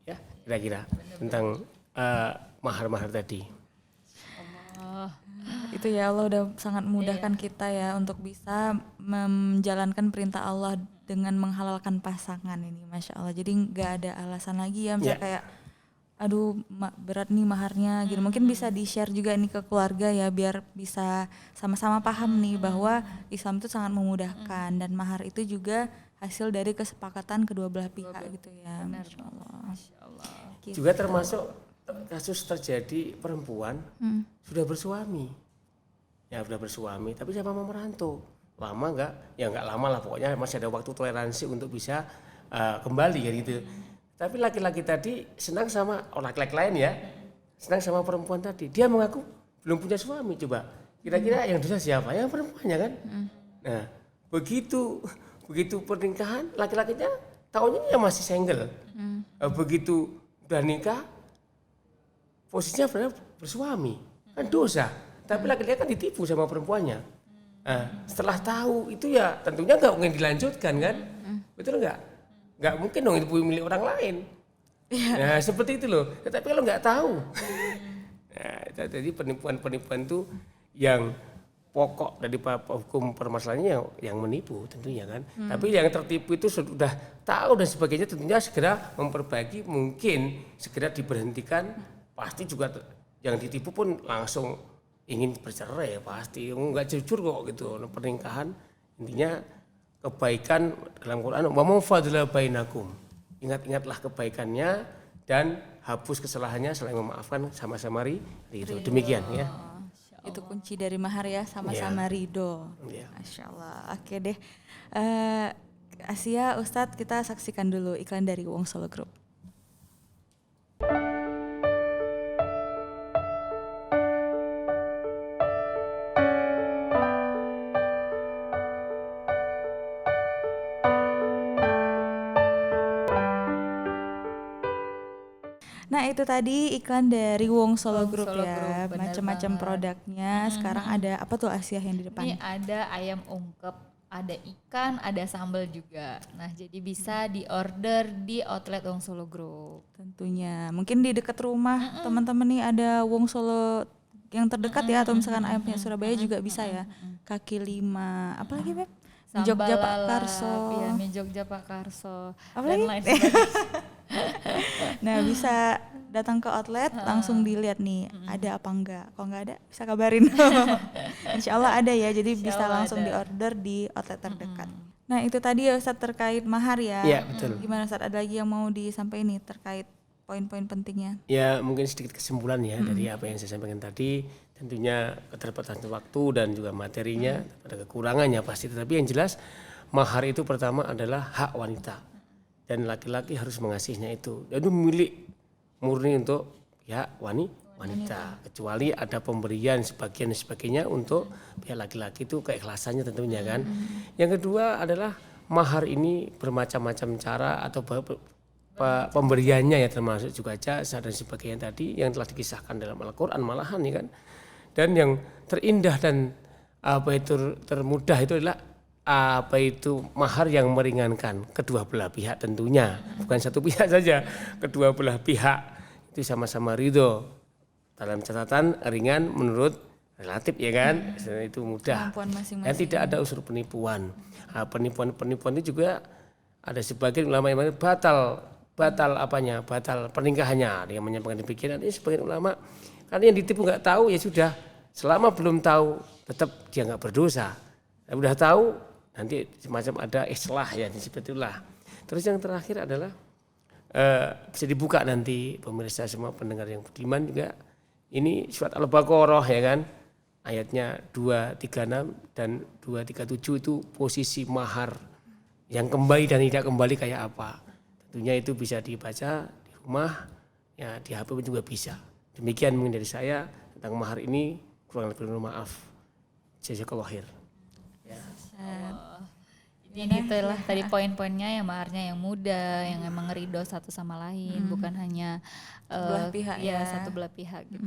ya kira-kira tentang mahar-mahar tadi. Itu ya Allah udah sangat memudahkan kita ya untuk bisa menjalankan perintah Allah dengan menghalalkan pasangan ini, masya Allah. Jadi nggak ada alasan lagi ya, misalnya kayak, aduh berat nih maharnya, gitu. Mungkin bisa di share juga nih ke keluarga ya, biar bisa sama-sama paham nih bahwa Islam itu sangat memudahkan dan mahar itu juga hasil dari kesepakatan kedua belah pihak gitu ya, masya Allah. Gitu. Juga termasuk kasus terjadi perempuan sudah bersuami, ya sudah bersuami, tapi sama mau merantau, lama nggak lama lah pokoknya masih ada waktu toleransi untuk bisa kembali kan gitu. Tapi laki-laki tadi senang sama laki-laki lain ya, senang sama perempuan tadi, dia mengaku belum punya suami. Coba kira-kira yang dosa siapa? Yang perempuannya kan. Nah begitu pernikahan laki-lakinya tahunya masih single, begitu udah nikah posisinya benar bersuami kan dosa, tapi laki-laki kan ditipu sama perempuannya. Nah, setelah tahu itu ya tentunya nggak mungkin dilanjutkan kan, betul nggak? Nggak mungkin dong itu milik orang lain. Nah seperti itu loh. Tetapi kalau nggak tahu, nah, Jadi penipuan-penipuan itu yang pokok dari hukum permasalahannya yang menipu tentunya kan. Tapi yang tertipu itu sudah tahu dan sebagainya tentunya segera memperbaiki, mungkin segera diberhentikan. Pasti juga yang ditipu pun langsung ingin bercerai pasti, nggak jujur kok gitu. Pernikahan intinya kebaikan dalam Quran, wa ma fadla bainakum. Ingat-ingatlah kebaikannya dan hapus kesalahannya selain memaafkan sama-sama ridho. Demikian ya. Itu kunci dari mahar ya, sama-sama ridho. Masya Allah. Oke deh. Asia, Ustadz, kita saksikan dulu iklan dari Wong Solo Group. Nah itu tadi iklan dari Wong Solo Group ya, macam-macam produknya. Sekarang ada apa tuh Asia yang di depan? Ini ada ayam ungkep, ada ikan, ada sambal juga. Nah jadi bisa diorder di outlet Wong Solo Group. Tentunya, mungkin di dekat rumah teman-teman nih ada Wong Solo yang terdekat ya, atau misalkan ayamnya Surabaya juga bisa ya. Kaki 5, apa lagi Beb? Jogja Pak Karso. Iya, mie Jogja Pak Karso. Apa dan lagi? lain sebagainya. Nah bisa datang ke outlet langsung dilihat nih ada apa enggak. Kalau enggak ada bisa kabarin. Insya Allah ada ya, jadi Insya bisa Allah langsung ada. diorder di outlet terdekat. Nah itu tadi ya Ustadz terkait mahar ya. Iya, betul. Gimana Ustadz, ada lagi yang mau disampaikan nih terkait poin-poin pentingnya? Ya mungkin sedikit kesimpulan ya dari apa yang saya sampaikan tadi. Tentunya keterbatasan waktu dan juga materinya, ada kekurangannya pasti. Tetapi yang jelas mahar itu pertama adalah hak wanita. Dan laki-laki harus mengasihinya itu. Dan itu milik murni untuk pihak wanita. Kecuali ada pemberian sebagian dan sebagainya untuk pihak laki-laki, itu keikhlasannya tentunya kan. Yang kedua adalah mahar ini bermacam-macam cara atau pemberiannya ya, termasuk juga jasa dan sebagainya tadi yang telah dikisahkan dalam Al-Quran malahan ya kan. Dan yang terindah dan apa itu termudah itu adalah apa itu mahar yang meringankan kedua belah pihak tentunya, bukan satu pihak saja, kedua belah pihak itu sama-sama ridho. Dalam catatan ringan menurut relatif ya kan, itu mudah. Kemampuan masing-masing. Dan tidak ada unsur penipuan. Penipuan itu juga ada sebagian ulama yang mengatakan batal pernikahannya, dia menyampaikan demikian. Ini sebagian ulama karena yang ditipu nggak tahu ya sudah, selama belum tahu tetap dia nggak berdosa. Udah tahu nanti semacam ada islah ya, seperti itulah. Terus yang terakhir adalah bisa dibuka nanti pemirsa semua pendengar yang budiman juga, ini surat Al-Baqarah ya kan, ayatnya 236 dan 237 itu posisi mahar yang kembali dan tidak kembali kayak apa. Tentunya itu bisa dibaca di rumah ya, di HP pun juga bisa. Demikian mungkin dari saya tentang mahar ini, kurang lebih mohon maaf. Jazakallahu khair. Jadi itulah tadi poin-poinnya ya, maharnya yang muda, yang emang ridho satu sama lain, bukan hanya Belah pihak ya. satu belah pihak gitu.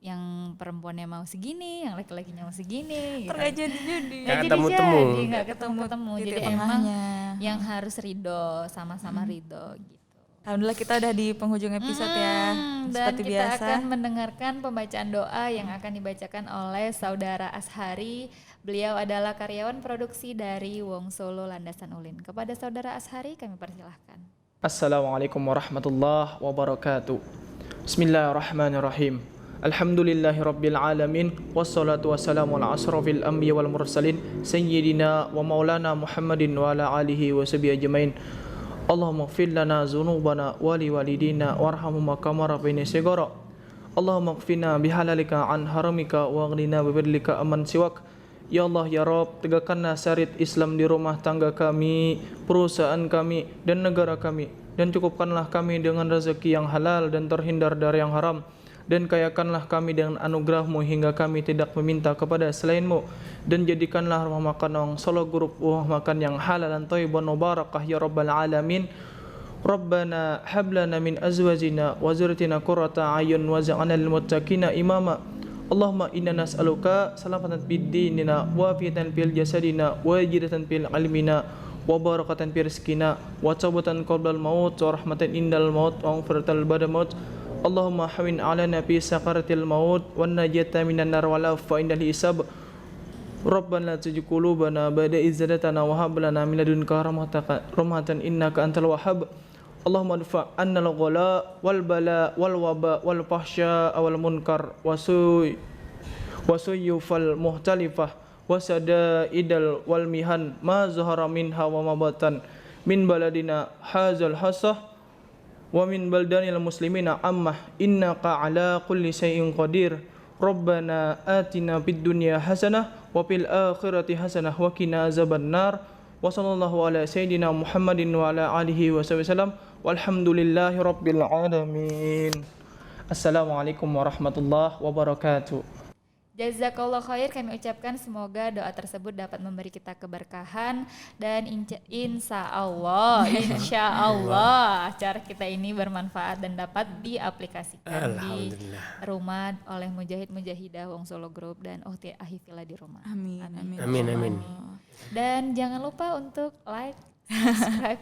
Yang perempuannya mau segini, yang laki-lakinya mau segini. Gitu. Nggak jadi-jadi. Nggak ketemu-temu. Nggak ketemu-temu. Jadi Titik emang tengahnya. yang harus ridho, sama-sama ridho gitu. Alhamdulillah kita udah di penghujung episode ya. Dan Seperti kita biasa. akan mendengarkan pembacaan doa yang akan dibacakan oleh Saudara Ashari. Beliau adalah karyawan produksi dari Wong Solo Landasan Ulin. Kepada Saudara Ashari kami persilahkan. Assalamualaikum warahmatullahi wabarakatuh. Bismillahirrahmanirrahim. Alhamdulillahi rabbil alamin. Wassalatu wassalamu ala asrafil anbiya wal mursalin Sayyidina wa maulana Muhammadin wa ala alihi wa sahbihi ajmain. Allahumma ighfir lana dzunubana wa li walidina warhamhuma kama rabbayani shighara. Allahumma ighfirna bihalalika an haramika wa aghnina bi fadlika amman siwak. Ya Allah ya Rabb, tegakkanlah syariat Islam di rumah tangga kami, perusahaan kami dan negara kami, dan cukupkanlah kami dengan rezeki yang halal dan terhindar dari yang haram, dan kayakanlah kami dengan anugerah-Mu hingga kami tidak meminta kepada selain-Mu, dan jadikanlah rumah makan Wong Solo Group rumah makan yang halal dan thayyiban mubarakah ya rabbal alamin. Rabbana hab lana min azwajina wa dzurriyyatina qurrata a'yun waj'alna lil muttaqina imama. Allahumma inna nas'aluka salamatan fid dinina wa afiyatan fil jasadina wa jidatan fil ilmina wa barakatan fil rizqina wa tawbatan qabla al maut wa rahmatan indal maut wa maghfiratan ba'da maut Allahumma hawin alana fi sakaratil maut wan najata minan nar wal afa indal hisab. Rabbana la tuzigh qulubana ba'da idh hadaytana wa hab lana min ladunka rahmatan innaka antal wahhab. Allahumma adfa' anna al-ghala wal bala wal waba wal fahsya wal munkar wasuy fal muhtalifah wasadaidal wal mihan ma zahara minha wa ma batan min baladina hazal hasah wa min baldanil muslimina ammah innaka ala kulli syai'in qadir. Rabbana atina fid dunya hasanah wa fil akhirati hasanah wa qina azabannar. Wa sallallahu ala sayyidina Muhammadin wa ala alihi wasallam. Walhamdulillahi rabbil alamin. Assalamualaikum warahmatullahi wabarakatuh. Jazakallah khair, kami ucapkan semoga doa tersebut dapat memberi kita keberkahan dan insya Allah cara kita ini bermanfaat dan dapat diaplikasikan di rumah oleh mujahid-mujahidah Wong Solo Group dan Uhti Ahifillah di rumah. Amin. Dan jangan lupa untuk like, subscribe,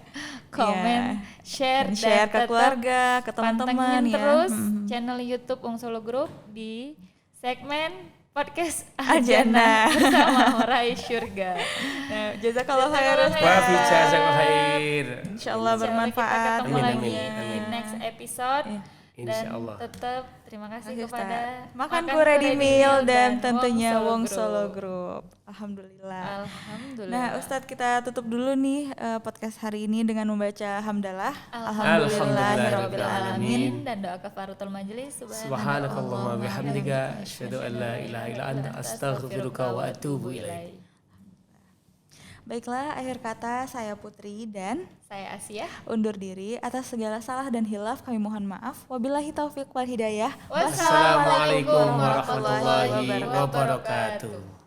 komen, share dan ke keluarga, ke teman-teman ya. Terus channel YouTube Wong Solo Group di segmen podcast Ajana bersama Meraih Surga. Nah, jazakallah khair. Insyaallah bermanfaat. Kita ketemu lagi di next episode. Insyaallah. Dan tetap terima kasih kepada Makanku Ready Meal dan tentunya Wong Solo Group. Alhamdulillah. Nah, Ustadz, kita tutup dulu nih podcast hari ini dengan membaca hamdalah. Alhamdulillahirabbil alamin dan doa kafaratul majelis. Subhanakallahumma bihamdika asyhadu an la ilaha illa anta astaghfiruka wa atubu ilaik. Baiklah, akhir kata saya Putri dan saya Asia undur diri. Atas segala salah dan hilaf kami mohon maaf. Wabillahi taufiq wal hidayah. Wassalamualaikum warahmatullahi wabarakatuh.